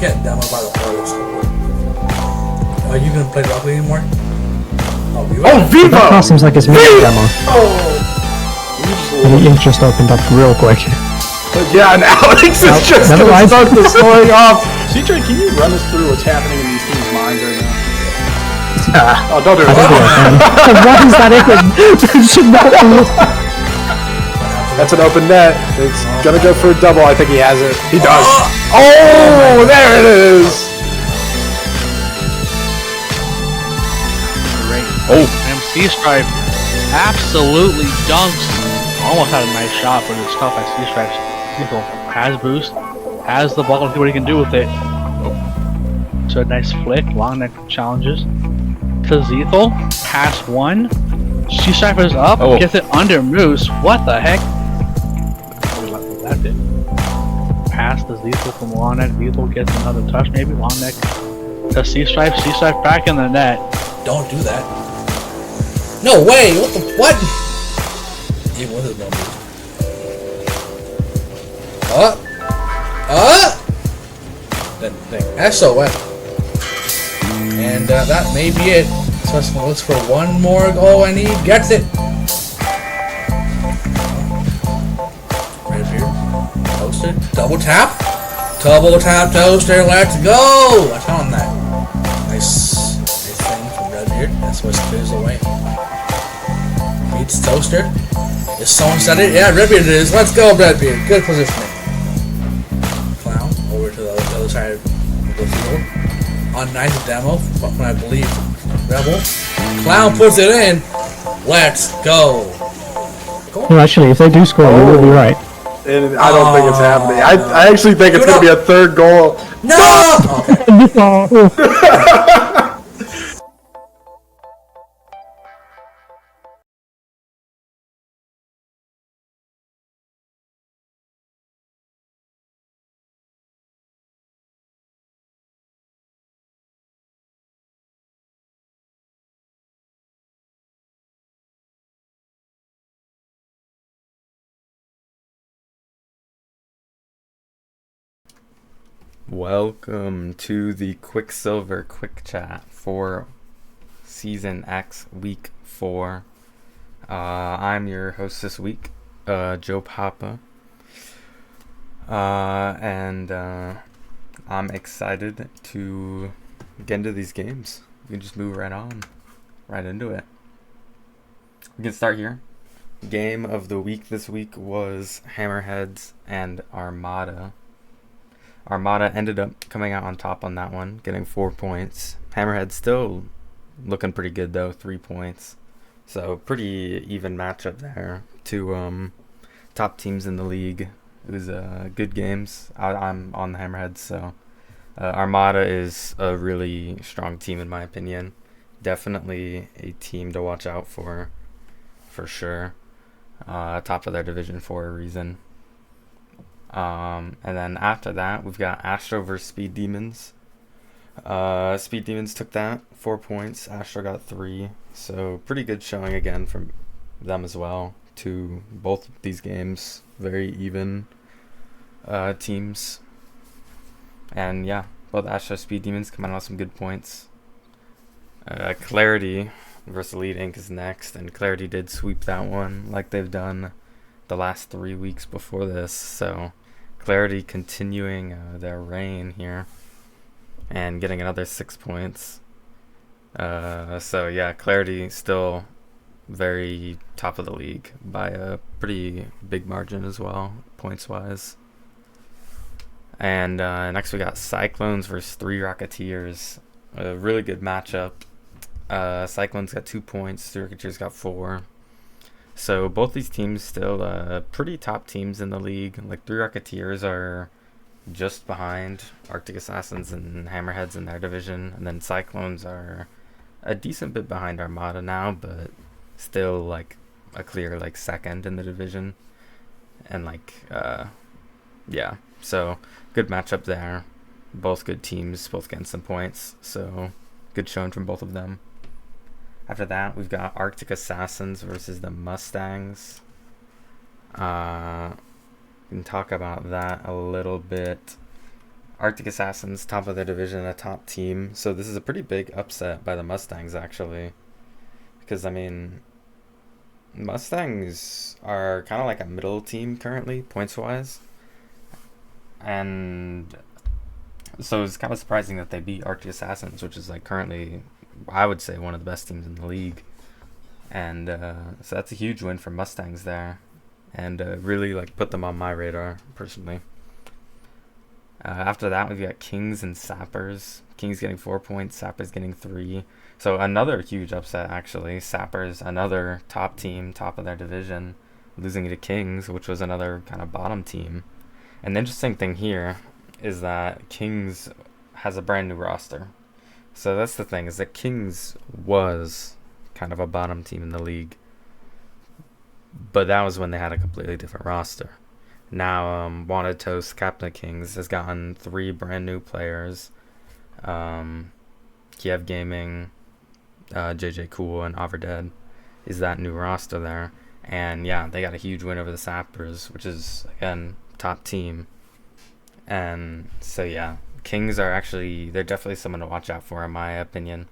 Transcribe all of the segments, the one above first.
get demoed by the players. Are you gonna play Rocket League anymore? Oh, Vivo! That car seems like it's made a demo. Oh! The interest opened up real quick. Yeah, and Alex is just never gonna mind. start the story off. CJ, can you run us through what's happening in these teams' minds right now? Oh, don't do it. I don't think I can. Why is that open? It should not be. That's an open net. It's gonna go for a double. I think he has it. He does. Oh, there it is. Great. MC Stripe absolutely dunks. Almost had a nice shot, but it's tough by C Stripe. People has boost, has the ball, and see what he can do with it. So a nice flick, long neck challenges. To Zethel, pass one. C Stripe is up, gets it under Moose. What the heck? That did. Pass to Zethel from long neck. Zethel gets another touch, maybe long neck. To C Stripe back in the net. Don't do that. No way! What the what? Even with his numbers. Then SOS. And that may be it. So let's look for one more goal and he gets it. Right here. Toaster. Double tap. Double tap toaster. Let's go! I found that. Nice thing from Redbeard. That's what clears away. Beats toaster. Is someone said it? Yeah, Redbeard it is. Let's go, Redbeard. Good positioning. Clown over to the other side of the field. On nice demo, when I believe Rebel. Clown puts it in. Let's go. Well, actually, if they do score, you will be right. And I don't think it's happening. I actually think it's going to be a third goal. No! Okay. Welcome to the QuickSilver Quick Chat for Season X Week 4. I'm your host this week, Joe Papa. And I'm excited to get into these games. We can just move right into it. We can start here. Game of the week this week was Hammerheads and Armada. Armada ended up coming out on top on that one, getting 4 points. Hammerhead still looking pretty good though, 3 points. So pretty even matchup there. Two top teams in the league. It was good games. I'm on the Hammerheads, so Armada is a really strong team in my opinion. Definitely a team to watch out for sure. Top of their division for a reason. And then after that, we've got Astro versus Speed Demons. Speed Demons took that, 4 points. Astro got 3. So pretty good showing again from them as well. To both of these games, very even teams. And yeah, both Astro Speed Demons come out with some good points. Clarity versus Elite Inc. is next, and Clarity did sweep that one like they've done the last 3 weeks before this. So Clarity continuing their reign here and getting another 6 points. So yeah, Clarity still very top of the league by a pretty big margin as well, points wise. And next we got Cyclones versus 3 Rocketeers. A really good matchup. Cyclones got 2 points, 3 Rocketeers got 4. So both these teams still pretty top teams in the league. Like 3 Rocketeers are just behind Arctic Assassins and Hammerheads in their division, and then Cyclones are a decent bit behind Armada now, but still like a clear like second in the division. And like yeah, so good matchup there. Both good teams, both getting some points, so good showing from both of them. After that, we've got Arctic Assassins versus the Mustangs. We can talk about that a little bit. Arctic Assassins, top of their division, a top team. So this is a pretty big upset by the Mustangs, actually. Because, I mean, Mustangs are kind of like a middle team currently, points-wise. And so it's kind of surprising that they beat Arctic Assassins, which is like currently, I would say, one of the best teams in the league. And so that's a huge win for Mustangs there. And really like put them on my radar, personally. After that, we've got Kings and Sappers. Kings getting 4 points, Sappers getting 3. So another huge upset, actually. Sappers, another top team, top of their division, losing to Kings, which was another kind of bottom team. And the interesting thing here is that Kings has a brand new roster. So that's the thing, is that Kings was kind of a bottom team in the league. But that was when they had a completely different roster. Now, Wanted Toast, Captain of Kings, has gotten 3 brand new players. Kiev Gaming, JJ Cool, and Overdead is that new roster there. And yeah, they got a huge win over the Sappers, which is, again, top team. And so yeah, Kings are actually, they're definitely someone to watch out for, in my opinion.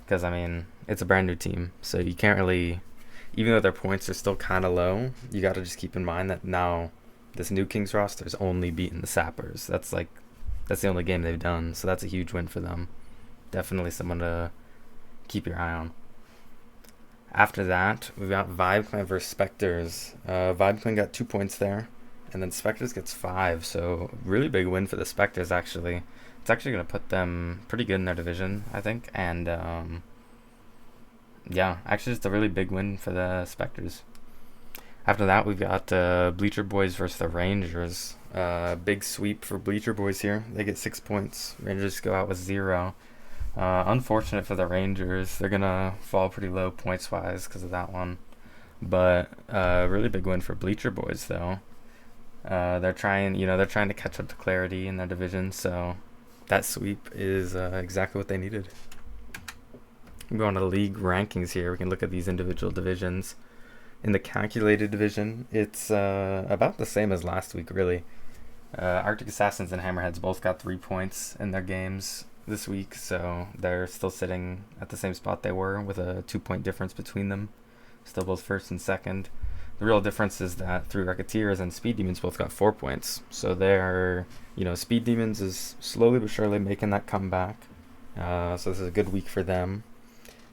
Because, I mean, it's a brand new team, so you can't really, even though their points are still kind of low, you got to just keep in mind that now this new Kings roster is only beating the Sappers. That's the only game they've done, so that's a huge win for them. Definitely someone to keep your eye on. After that, we've got Vibe Clan versus Spectres. Vibe Clan got 2 points there, and then Spectres gets 5, so really big win for the Spectres, actually. It's actually going to put them pretty good in their division, I think, and yeah, actually just a really big win for the Spectres. After that, we've got Bleacher Boys versus the Rangers. Big sweep for Bleacher Boys here. They get 6 points. Rangers go out with 0. Unfortunate for the Rangers. They're going to fall pretty low points-wise because of that one. But really big win for Bleacher Boys, though. They're trying to catch up to Clarity in their division, so that sweep is exactly what they needed. We go on to league rankings here. We can look at these individual divisions. In the calculated division, it's about the same as last week, really. Arctic Assassins and Hammerheads both got 3 points in their games this week, so they're still sitting at the same spot they were, with a 2-point difference between them. Still both first and second. The real difference is that 3 Racketeers and Speed Demons both got 4 points. So they're, Speed Demons is slowly but surely making that comeback. So this is a good week for them.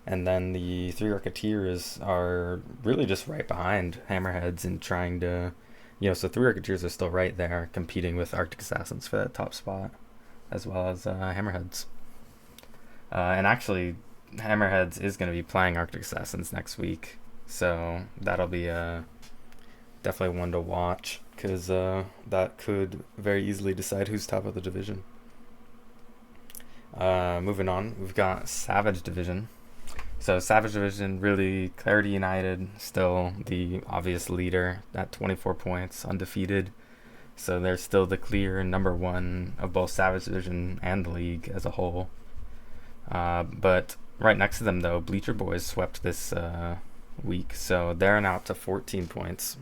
And then the 3 Racketeers are really just right behind Hammerheads and trying to, so 3 Racketeers are still right there competing with Arctic Assassins for that top spot, as well as Hammerheads. And actually, Hammerheads is going to be playing Arctic Assassins next week, so that'll be definitely one to watch, because that could very easily decide who's top of the division. Moving on, we've got Savage Division. So Savage Division, really, Clarity United, still the obvious leader at 24 points, undefeated. So they're still the clear number 1 of both Savage Division and the league as a whole. But right next to them, though, Bleacher Boys swept this week, so they're now up to 14 points.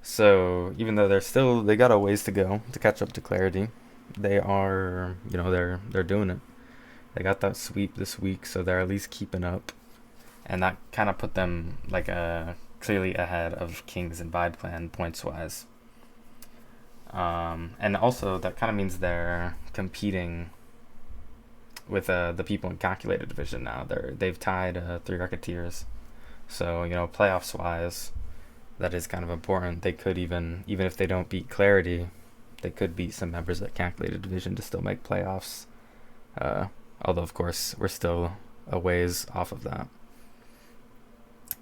So even though they got a ways to go to catch up to Clarity, they are, they're doing it. They got that sweep this week, so they're at least keeping up. And that kind of put them like clearly ahead of Kings and Vibe Clan points-wise. And also that kind of means they're competing with the people in Calculated Division now. They've tied 3 Racketeers. So, playoffs-wise, that is kind of important. They could even if they don't beat Clarity, they could beat some members of Calculated Division to still make playoffs. Although, of course, we're still a ways off of that.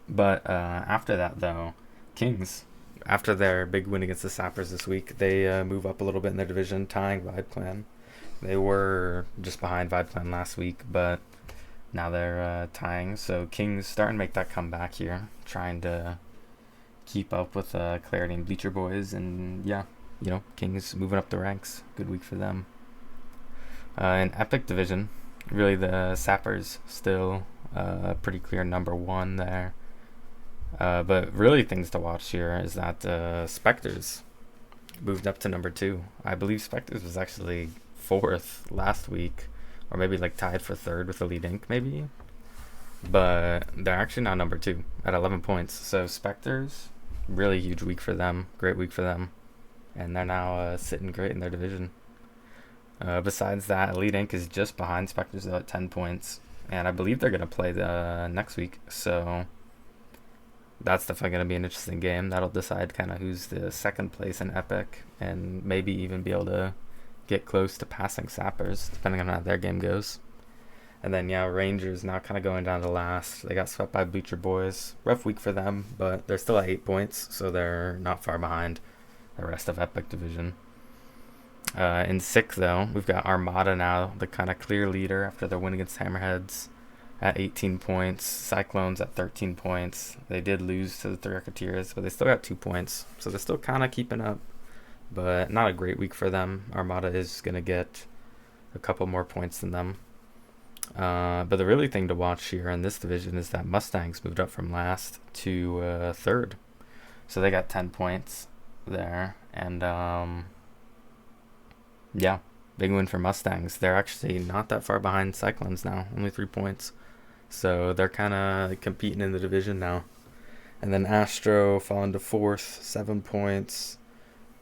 But after that, though, Kings, after their big win against the Sappers this week, they move up a little bit in their division, tying Vibe Clan. They were just behind Vibe Clan last week, but now they're tying. So Kings starting to make that comeback here, trying to keep up with Clarity and Bleacher Boys. And yeah, Kings moving up the ranks. Good week for them. In Epic Division, really the Sappers still pretty clear number 1 there. But really things to watch here is that Spectres moved up to number 2. I believe Spectres was actually 4th last week, or maybe like tied for 3rd with Elite Inc. maybe. But they're actually now number 2 at 11 points. So Spectres, really huge week for them, great week for them, and they're now sitting great in their division. Besides that, Elite Inc. is just behind Spectres though at 10 points, and I believe they're going to play the next week, so that's definitely going to be an interesting game. That'll decide kind of who's the 2nd place in Epic, and maybe even be able to get close to passing Sappers, depending on how their game goes. And then, yeah, Rangers now kind of going down to last. They got swept by Bleacher Boys. Rough week for them, but they're still at 8 points, so they're not far behind the rest of Epic Division. In 6th, though, we've got Armada now, the kind of clear leader after their win against Hammerheads at 18 points. Cyclones at 13 points. They did lose to the 3 Racketeers, but they still got 2 points, so they're still kind of keeping up. But not a great week for them. Armada is going to get a couple more points than them. But the really thing to watch here in this division is that Mustangs moved up from last to 3rd. So they got 10 points there. And yeah, big win for Mustangs. They're actually not that far behind Cyclones now, only 3 points. So they're kind of competing in the division now. And then Astro falling to 4th, 7 points.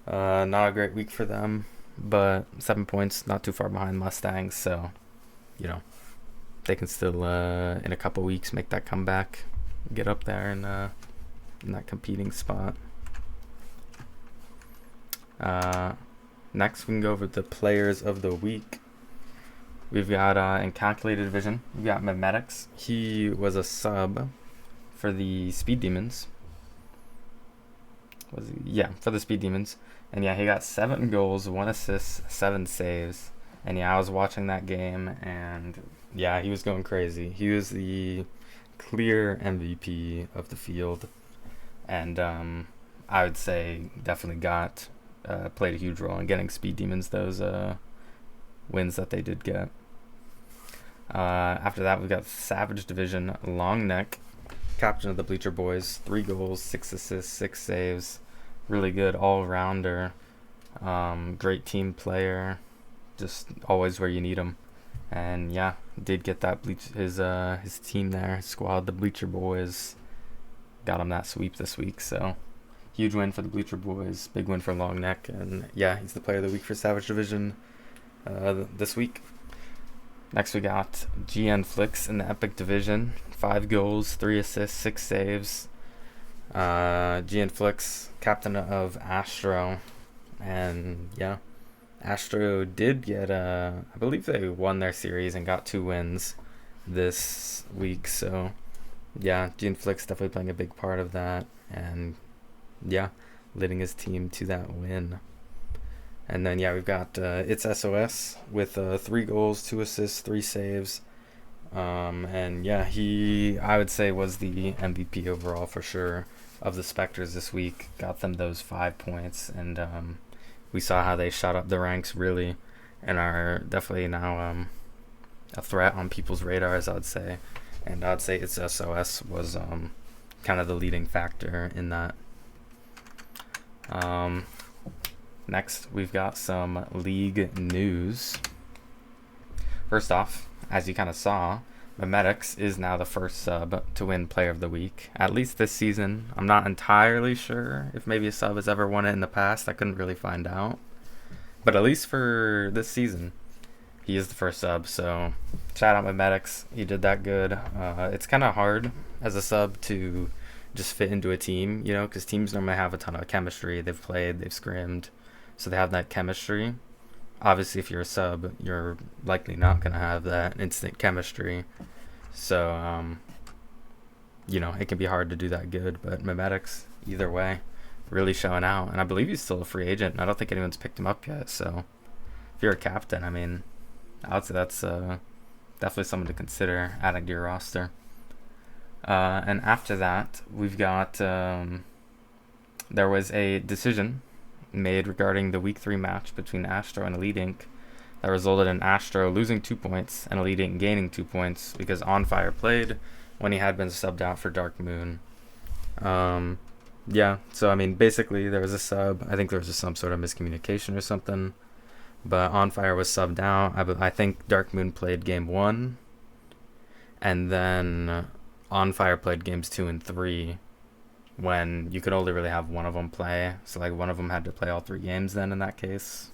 Not a great week for them, but 7 points, not too far behind Mustangs. So, you know, they can still, in a couple weeks, make that comeback, get up there in that competing spot. Next, we can go over the players of the week. We've got, in Calculated Division, we've got Memetics. He was a sub for the Speed Demons. For the Speed Demons. And yeah, he got 7 goals, 1 assist, 7 saves. And yeah, I was watching that game, and yeah, he was going crazy. He was the clear MVP of the field. And I would say definitely played a huge role in getting Speed Demons those wins that they did get. After that, we've got Savage Division, Long Neck, captain of the Bleacher Boys, 3 goals, 6 assists, 6 saves. Really good all-rounder, great team player, just always where you need him. And yeah, did get that his team there, his squad, the Bleacher Boys, got him that sweep this week. So huge win for the Bleacher Boys, big win for Long Neck, and yeah, he's the player of the week for Savage Division this week. Next we got GN Flicks in the Epic Division, 5 goals, 3 assists, 6 saves. GN Flicks, captain of Astro, and yeah, Astro did get I believe they won their series and got 2 wins this week. So yeah, GN Flicks definitely playing a big part of that, and yeah, leading his team to that win. And then yeah, we've got It's SOS with 3 goals, 2 assists, 3 saves. And yeah, I would say was the MVP overall for sure of the Spectres this week. Got them those 5 points, and we saw how they shot up the ranks really, and are definitely now a threat on people's radars, I'd say. And I'd say It's SOS was kind of the leading factor in that. Next, we've got some league news. First off, as you kind of saw, Memetics is now the first sub to win Player of the Week, at least this season. I'm not entirely sure if maybe a sub has ever won it in the past. I couldn't really find out. But at least for this season, he is the first sub. So shout out Memetics. He did that good. It's kind of hard as a sub to just fit into a team, you know, because teams normally have a ton of chemistry. They've played, they've scrimmed, so they have that chemistry. Obviously, if you're a sub, you're likely not going to have that instant chemistry. So, you know, it can be hard to do that good. But Memetics, either way, really showing out. And I believe he's still a free agent. I don't think anyone's picked him up yet. So, if you're a captain, I mean, I would say that's definitely someone to consider adding to your roster. And after that, we've got there was a decision made regarding the Week 3 match between Astro and Elite Inc. that resulted in Astro losing 2 points and Elite Inc. gaining 2 points because On Fire played when he had been subbed out for Dark Moon. Yeah, so I mean, basically there was a sub. I think there was just some sort of miscommunication or something. but On Fire was subbed out. I think Dark Moon played game 1, and then On Fire played games 2 and 3, when you could only really have one of them play. So like one of them had to play all 3 games then in that case.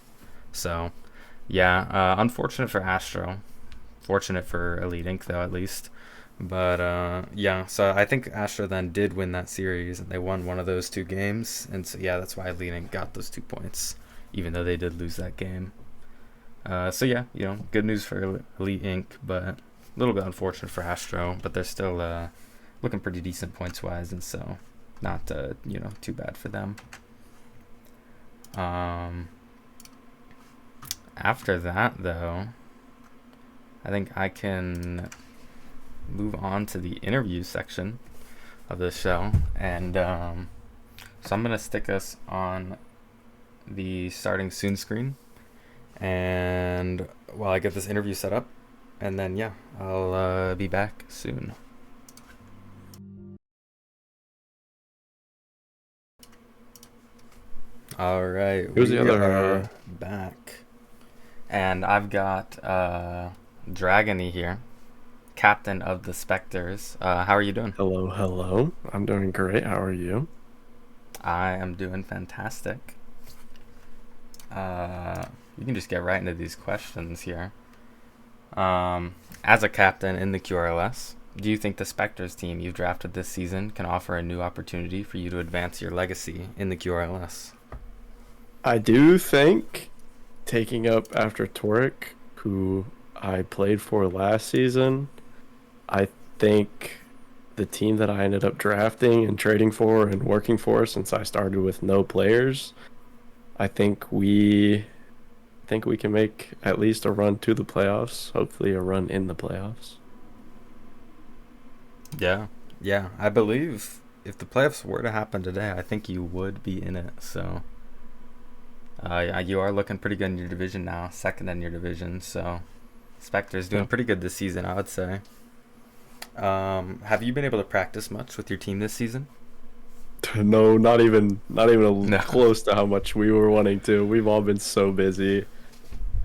So yeah, unfortunate for Astro. Fortunate for Elite Inc. though, at least. But yeah, so I think Astro then did win that series, and they won one of those 2 games. And so yeah, that's why Elite Inc. got those 2 points, even though they did lose that game. So yeah, good news for Elite Inc., but a little bit unfortunate for Astro. But they're still looking pretty decent points-wise, and so not too bad for them. After that, though, I think I can move on to the interview section of the show, and so I'm gonna stick us on the starting soon screen, and while I get this interview set up, and then yeah, I'll be back soon. All right, Who's the other are back, and I've got Dragony here, captain of the Spectres. How are you doing? Hello. I'm doing great. How are you? I am doing fantastic. You can just get right into these questions here. As a captain in the QRLS, do you think the Spectres team you've drafted this season can offer a new opportunity for you to advance your legacy in the QRLS? I do think taking up after Torek, who I played for last season, I think the team that I ended up drafting and trading for and working for, since I started with no players, I think we can make at least a run to the playoffs, hopefully a run in the playoffs. Yeah, I believe if the playoffs were to happen today, I think you would be in it. So you are looking pretty good in your division now, second in your division. So Spectre's doing pretty good this season, I would say. Have you been able to practice much with your team this season? No, not even close to how much we were wanting to. We've all been so busy.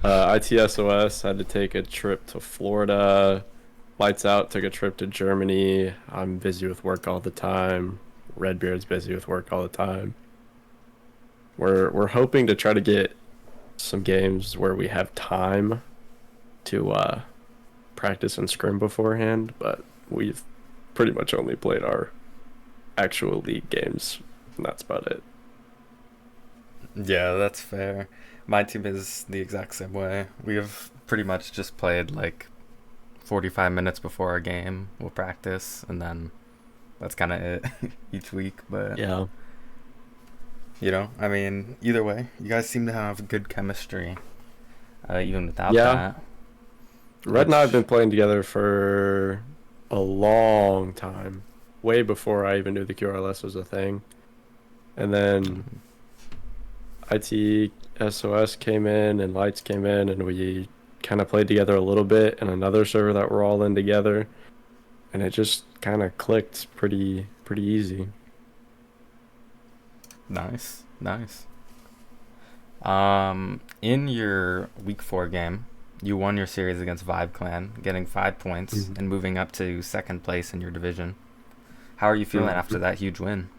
ITSOS had to take a trip to Florida. Lights Out took a trip to Germany. I'm busy with work all the time. Redbeard's busy with work all the time. We're hoping to try to get some games where we have time to practice and scrim beforehand, but we've pretty much only played our actual league games, and that's about it. Yeah, that's fair. My team is the exact same way. We have pretty much just played like 45 minutes before our game. We'll practice, and then that's kind of it each week. But yeah, I mean, either way, you guys seem to have good chemistry, even without that. Red and I have been playing together for a long time, way before I even knew the QRLS was a thing. And then ITSOS came in and Lights came in, and we kind of played together a little bit in another server that we're all in together, and it just kind of clicked pretty easy. Nice. In your week 4 game, you won your series against Vibe Clan, getting 5 points and moving up to second place in your division. How are you feeling after that huge win?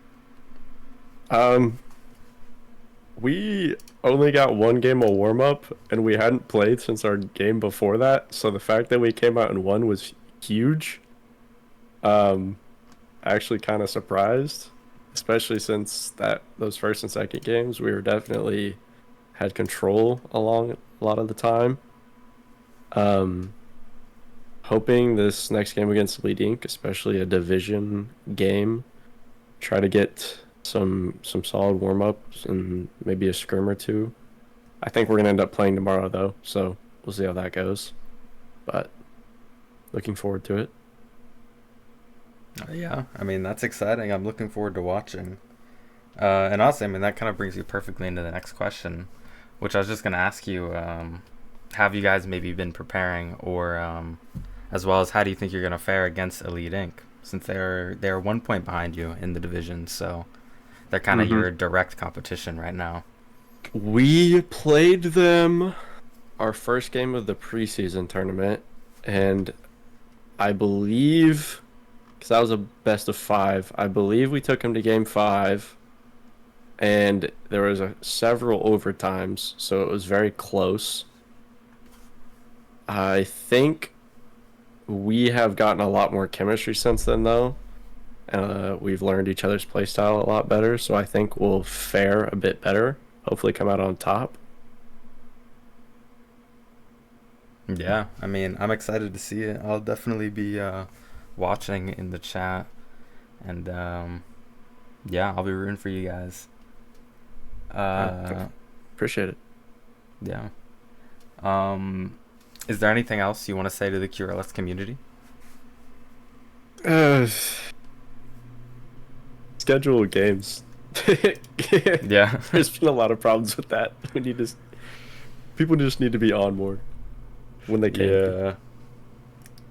We only got one game of warm-up, and we hadn't played since our game before that, so the fact that we came out and won was huge. Actually kind of surprised, especially since those first and second games we were definitely had control along a lot of the time. Hoping this next game against Elite Inc., especially a division game, try to get some solid warm-ups and maybe a scrim or two. I think we're gonna end up playing tomorrow though, so we'll see how that goes, but looking forward to it. Yeah, I mean, that's exciting. I'm looking forward to watching. And also, I mean, that kind of brings you perfectly into the next question, which I was just going to ask you, have you guys maybe been preparing, or as well as how do you think you're going to fare against Elite Inc., since they're 1 point behind you in the division, so they're kind of your direct competition right now. We played them our first game of the preseason tournament, and I believe, because that was a best of 5, I believe we took him to game 5, and there was several overtimes, so it was very close. I think we have gotten a lot more chemistry since then, though. We've learned each other's playstyle a lot better, so I think we'll fare a bit better. Hopefully come out on top. Yeah, I mean, I'm excited to see it. I'll definitely be watching in the chat, and yeah, I'll be rooting for you guys. Appreciate it. Yeah. Is there anything else you want to say to the QRLS community? Schedule games. Yeah. There's been a lot of problems with that. People just need to be on more when they can. Yeah.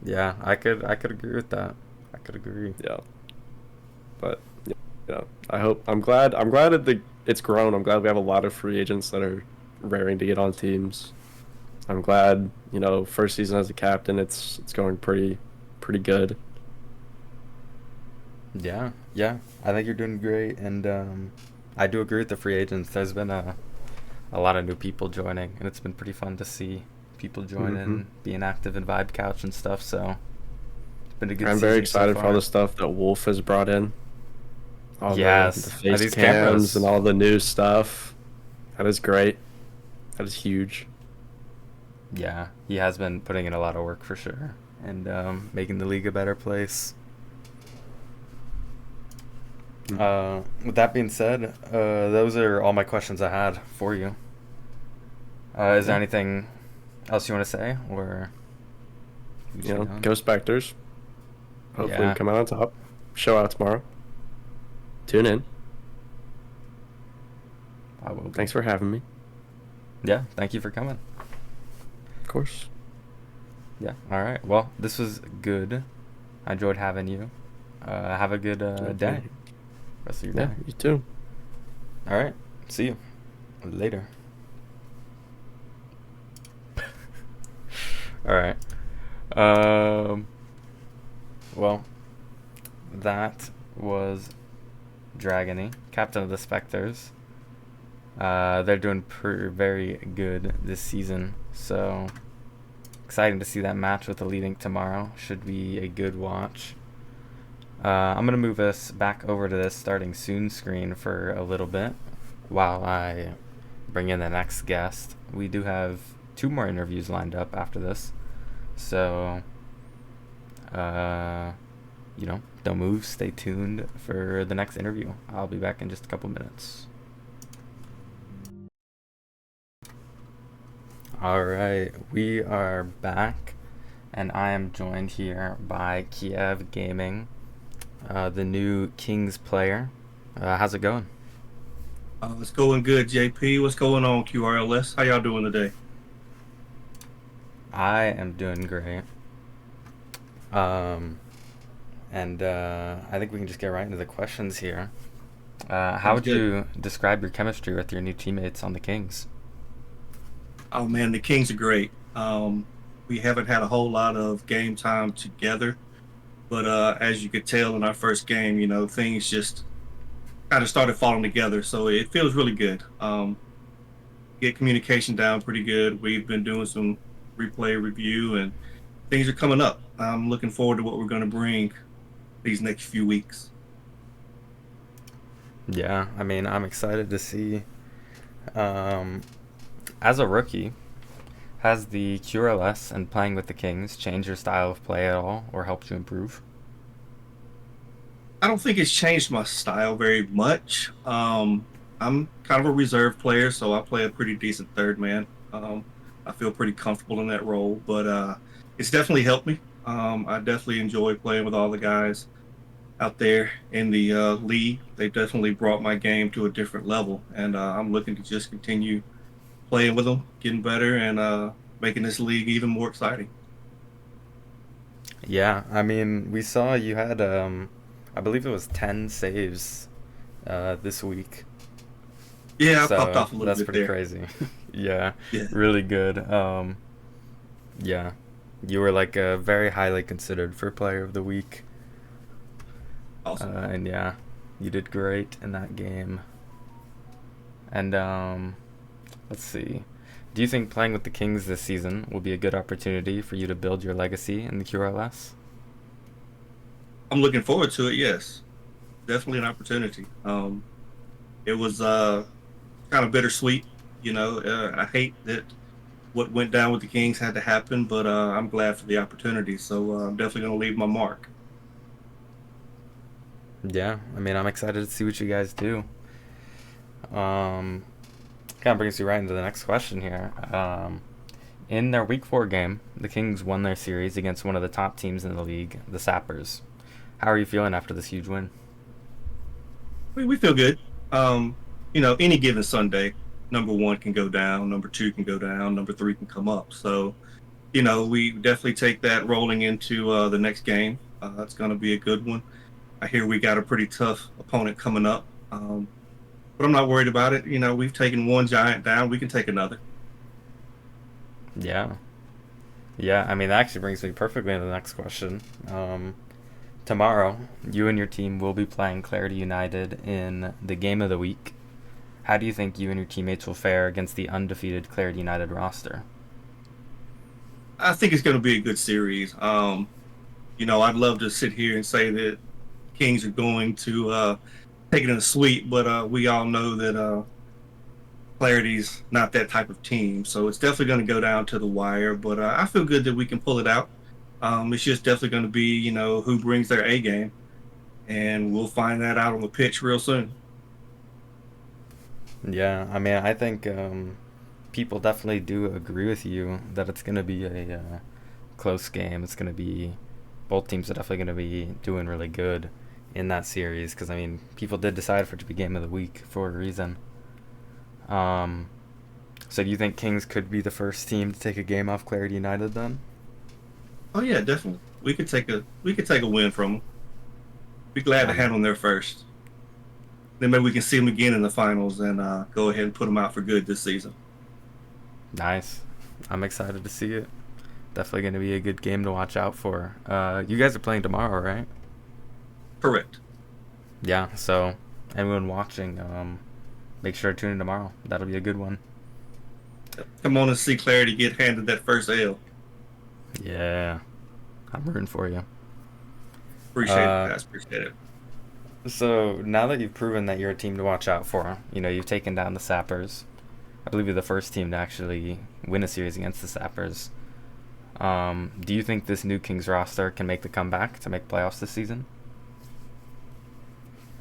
Yeah, I could agree with that. I could agree. Yeah. But yeah, I'm glad that it's grown. I'm glad we have a lot of free agents that are raring to get on teams. I'm glad, first season as a captain, it's going pretty good. Yeah, I think you're doing great, and I do agree with the free agents. There's been a lot of new people joining, and it's been pretty fun to see people join in, being active in Vibe Couch and stuff. So it's been a good. I'm very excited for all the stuff that Wolf has brought in. All the face these cams cameras and all the new stuff. That is great. That is huge. Yeah, he has been putting in a lot of work for sure, and making the league a better place. With that being said, those are all my questions I had for you. Is there anything else you want to say, or go Spectres? Hopefully we come out on top. Show out tomorrow. Tune in. I will. Thanks for having me. Yeah, thank you for coming. Of course. Yeah. All right. Well, this was good. I enjoyed having you. Have a good day. Rest of your day. Yeah, you too. All right. See you later. All right. Well, that was Dragony, captain of the Spectres. They're doing very good this season, so exciting to see that match with the leading tomorrow. Should be a good watch. I'm going to move us back over to this starting soon screen for a little bit while I bring in the next guest. We do have 2 more interviews lined up after this, so don't move, stay tuned for the next interview. I'll be back in just a couple minutes. Alright, we are back, and I am joined here by Kiev Gaming, the new Kings player. How's it going? It's going good, JP. What's going on, QRLS? How y'all doing today? I am doing great. And I think we can just get right into the questions here. How would you describe your chemistry with your new teammates on the Kings? Oh man, the Kings are great. We haven't had a whole lot of game time together, but as you could tell in our first game, things just kind of started falling together. So it feels really good. Get communication down pretty good. We've been doing some replay review, and things are coming up. I'm looking forward to what we're going to bring these next few weeks. Yeah, I mean, I'm excited to see. As a rookie, has the QRLS and playing with the Kings changed your style of play at all, or helped you improve? I don't think it's changed my style very much. I'm kind of a reserve player, so I play a pretty decent third man. I feel pretty comfortable in that role, but it's definitely helped me. I definitely enjoy playing with all the guys out there in the league. They've definitely brought my game to a different level, and I'm looking to just continue playing with them, getting better, and making this league even more exciting. Yeah, I mean, we saw you had, I believe it was 10 saves this week. Yeah, I So popped off a little that's bit pretty there. crazy. Yeah, Yeah. really good. Yeah, you were like very highly considered for Player of the Week, Awesome. and yeah, you did great in that game. And let's see. Do you think playing with the Kings this season will be a good opportunity for you to build your legacy in the QRLS? I'm looking forward to it. Yes, definitely an opportunity. It was kind of bittersweet. I hate that what went down with the Kings had to happen, but I'm glad for the opportunity. So I'm definitely going to leave my mark. Yeah, I mean, I'm excited to see what you guys do. Kind of brings you right into the next question here. In their Week 4 game, the Kings won their series against one of the top teams in the league, the Sappers. How are you feeling after this huge win? We feel good. Any given Sunday, number one can go down, number two can go down, number three can come up. So, we definitely take that rolling into the next game. It's going to be a good one. I hear we got a pretty tough opponent coming up, but I'm not worried about it. We've taken one giant down. We can take another. Yeah. Yeah, I mean, that actually brings me perfectly into the next question. Tomorrow, you and your team will be playing Clarity United in the game of the week. How do you think you and your teammates will fare against the undefeated Clarity United roster? I think it's going to be a good series. I'd love to sit here and say that Kings are going to take it in a sweep, but we all know that Clarity's not that type of team. So it's definitely going to go down to the wire, but I feel good that we can pull it out. It's just definitely going to be, who brings their A game, and we'll find that out on the pitch real soon. Yeah, I mean, I think people definitely do agree with you that it's going to be a close game. It's going to be, both teams are definitely going to be doing really good in that series because, I mean, people did decide for it to be game of the week for a reason. So do you think Kings could be the first team to take a game off Clarity United then? Oh yeah, definitely. We could take a win from them. Be glad to handle them there first. Then maybe we can see them again in the finals and go ahead and put them out for good this season. Nice. I'm excited to see it. Definitely going to be a good game to watch out for. You guys are playing tomorrow, right? Correct. Yeah, so anyone watching, make sure to tune in tomorrow. That'll be a good one. Come on and see Clarity get handed that first L. Yeah. I'm rooting for you. Appreciate it, guys. Appreciate it. So now that you've proven that you're a team to watch out for, you've taken down the Sappers. I believe you're the first team to actually win a series against the Sappers. Do you think this new Kings roster can make the comeback to make playoffs this season?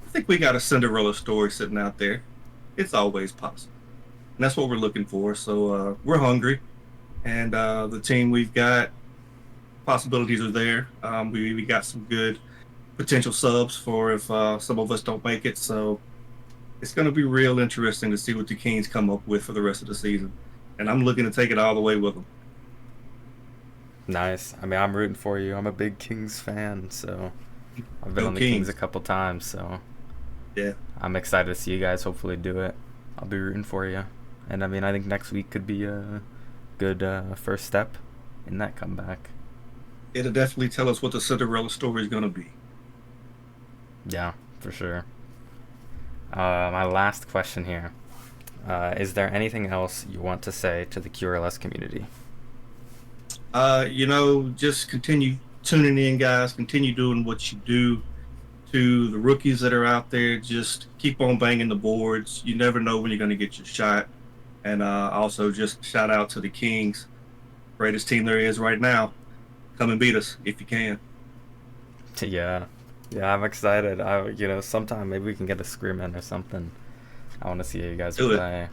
I think we got a Cinderella story sitting out there. It's always possible. And that's what we're looking for. So we're hungry. And the team we've got, possibilities are there. We got some good potential subs for if some of us don't make it. So it's going to be real interesting to see what the Kings come up with for the rest of the season. And I'm looking to take it all the way with them. Nice. I mean, I'm rooting for you. I'm a big Kings fan, so I've been Go on the Kings. Kings a couple times, so Yeah. I'm excited to see you guys hopefully do it. I'll be rooting for you. And I mean, I think next week could be a good first step in that comeback. It'll definitely tell us what the Cinderella story is going to be. Yeah, for sure. My last question here. Is there anything else you want to say to the QRLS community? Just continue tuning in, guys. Continue doing what you do. To the rookies that are out there, just keep on banging the boards. You never know when you're going to get your shot. And also just shout out to the Kings, greatest team there is right now. Come and beat us if you can. Yeah, I'm excited. Sometime maybe we can get a scrim in or something. I want to see you guys Do it. play.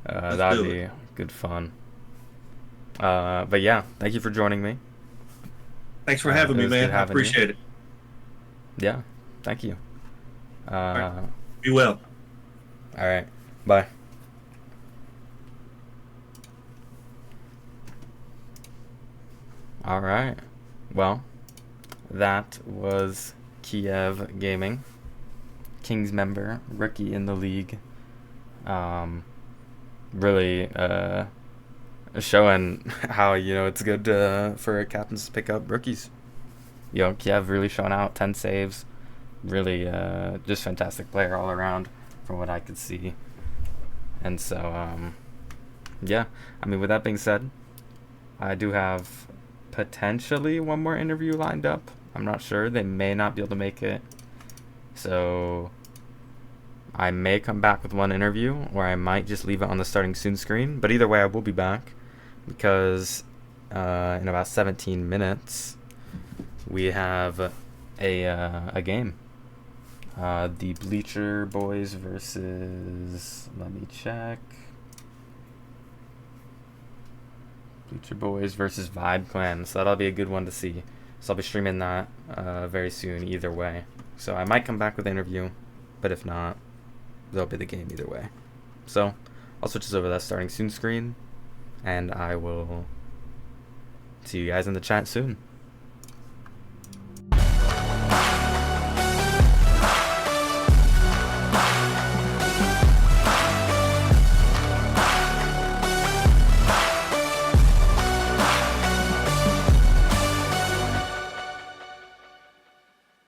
Let's That'd do be it. good fun. But yeah, thank you for joining me. Thanks for having it me, was man. good I having you. appreciate it. Yeah, thank you. right. Be well. All right, bye. All right. Well, that was Kiev Gaming, Kings member, rookie in the league. Really showing how, it's good for captains to pick up rookies. Kiev really showing out, 10 saves. Really just fantastic player all around from what I could see. And so, yeah. I mean, with that being said, I do have potentially one more interview lined up. I'm not sure. They may not be able to make it. So I may come back with one interview, or I might just leave it on the starting soon screen. But either way, I will be back because in about 17 minutes we have a game. The Bleacher Boys versus, let me check. Bleacher Boys versus Vibe Clan. So that'll be a good one to see. So I'll be streaming that very soon either way. So I might come back with an interview, but if not, there'll be the game either way. So I'll switch this over to that starting soon screen, and I will see you guys in the chat soon.